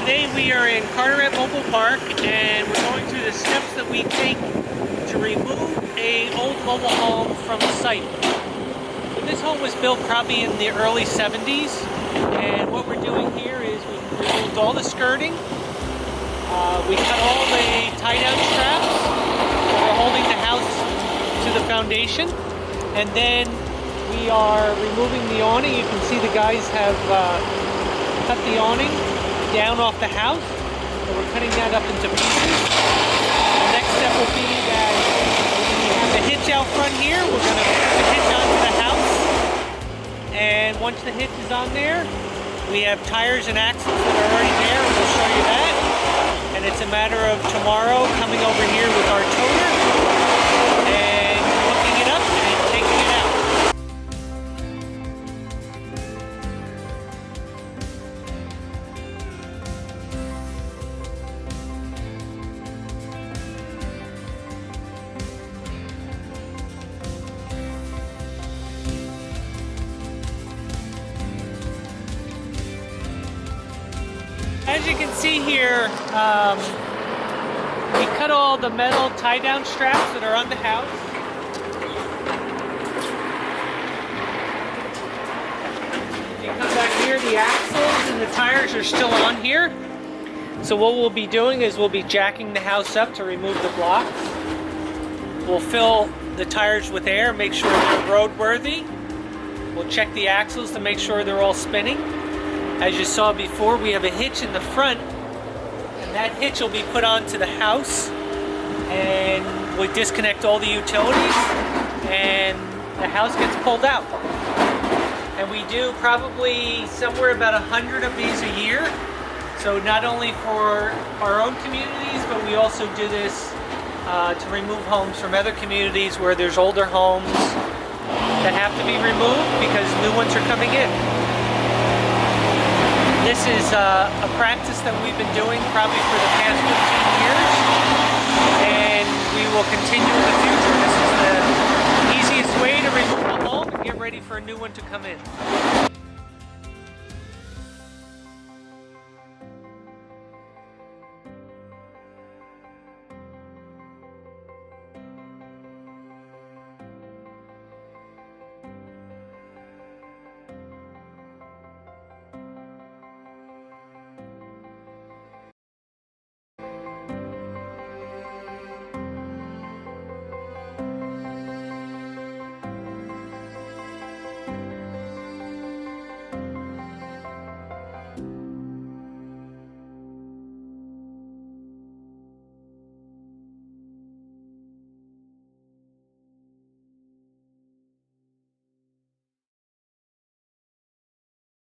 Today we are in Carteret Mobile Park and we're going through the steps that we take to remove an old mobile home from the site. So this home was built probably in the early 70s, and what we're doing here is we removed all the skirting, we cut all the tie-down straps that are holding the house to the foundation, and then we are removing the awning. You can see the guys have cut the awning down off the house, so we're cutting that up into pieces. The next step will be that we have the hitch out front here. We're going to put the hitch onto the house, and once the hitch is on there, we have tires and axles that are already there, and we'll show you that. And it's a matter of tomorrow coming over here with our toter and hooking it up and taking it out. As you can see here, we cut all the metal tie-down straps that are on the house. You come back here, the axles and the tires are still on here. So what we'll be doing is we'll be jacking the house up to remove the blocks. We'll fill the tires with air, make sure they're roadworthy. We'll check the axles to make sure they're all spinning. As you saw before, we have a hitch in the front, and that hitch will be put onto the house, and we disconnect all the utilities, and the house gets pulled out. And we do probably somewhere about 100 of these a year. So not only for our own communities, but we also do this to remove homes from other communities where there's older homes that have to be removed because new ones are coming in. This is a practice that we've been doing probably for the past 15 years, and we will continue in the future. This is the easiest way to remove a home and get ready for a new one to come in.